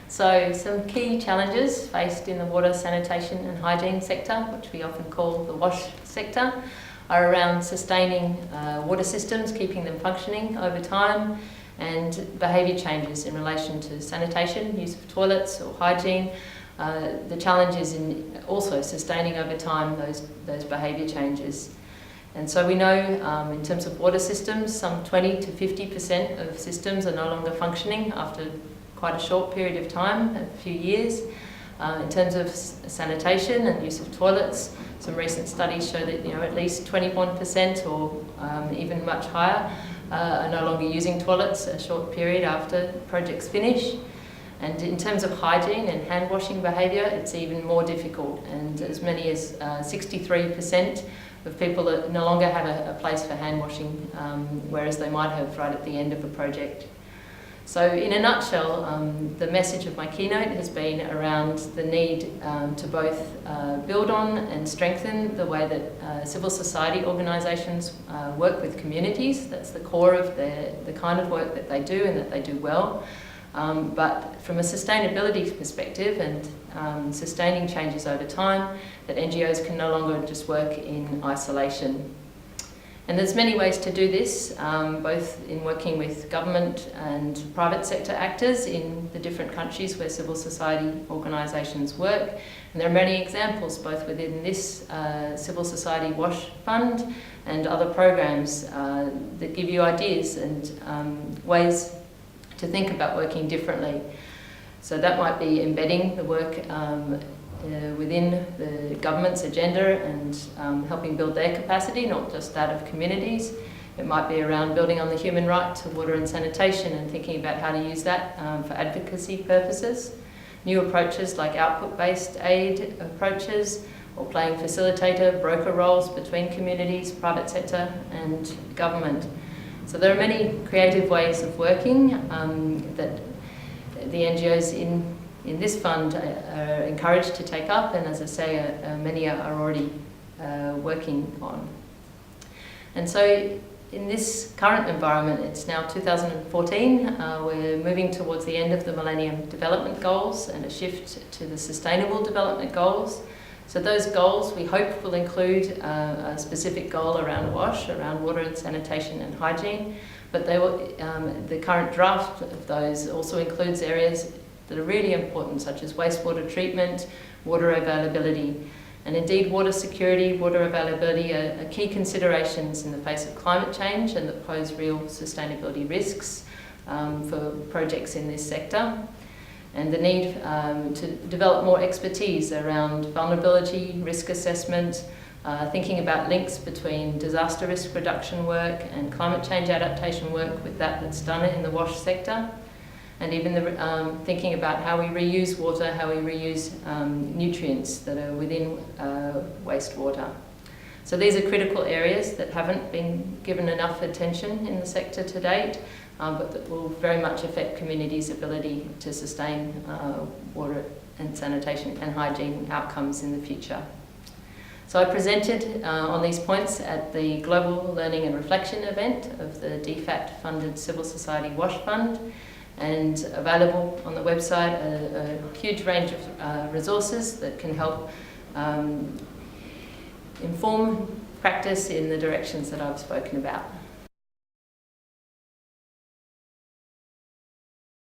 So some key challenges faced in the water, sanitation and hygiene sector, which we often call the WASH sector, are around sustaining water systems, keeping them functioning over time, and behaviour changes in relation to sanitation, use of toilets or hygiene. The challenge is in also sustaining over time those behaviour changes. And so we know in terms of water systems, some 20 to 50% of systems are no longer functioning after quite a short period of time, a few years. In terms of sanitation and use of toilets, some recent studies show that at least 21% or even much higher are no longer using toilets a short period after projects finish. And in terms of hygiene and hand washing behaviour, it's even more difficult, and as many as 63% of people that no longer have a place for hand washing, whereas they might have right at the end of a project. So in a nutshell, the message of my keynote has been around the need to both build on and strengthen the way that civil society organisations work with communities. That's the core of the kind of work that they do and that they do well. But from a sustainability perspective and sustaining changes over time, that NGOs can no longer just work in isolation. And there's many ways to do this, both in working with government and private sector actors in the different countries where civil society organisations work. And there are many examples, both within this Civil Society WASH Fund and other programs that give you ideas and ways to think about working differently. So that might be embedding the work within the government's agenda and helping build their capacity, not just that of communities. It might be around building on the human right to water and sanitation and thinking about how to use that for advocacy purposes. New approaches like output-based aid approaches, or playing facilitator, broker roles between communities, private sector and government. So there are many creative ways of working that the NGOs in this fund are encouraged to take up, and as I say, many are already working on. And so in this current environment, it's now 2014, we're moving towards the end of the Millennium Development Goals and a shift to the Sustainable Development Goals. So those goals we hope will include a specific goal around WASH, around water and sanitation and hygiene, but they will, the current draft of those also includes areas that are really important, such as wastewater treatment, water availability, and indeed water security, water availability are key considerations in the face of climate change and that pose real sustainability risks for projects in this sector. And the need to develop more expertise around vulnerability, risk assessment, thinking about links between disaster risk reduction work and climate change adaptation work with that's done in the WASH sector. And even thinking about how we reuse water, how we reuse nutrients that are within wastewater. So these are critical areas that haven't been given enough attention in the sector to date, but that will very much affect communities' ability to sustain water and sanitation and hygiene outcomes in the future. So I presented on these points at the Global Learning and Reflection event of the DFAT-funded Civil Society WASH Fund, and available on the website a huge range of resources that can help inform practice in the directions that I've spoken about.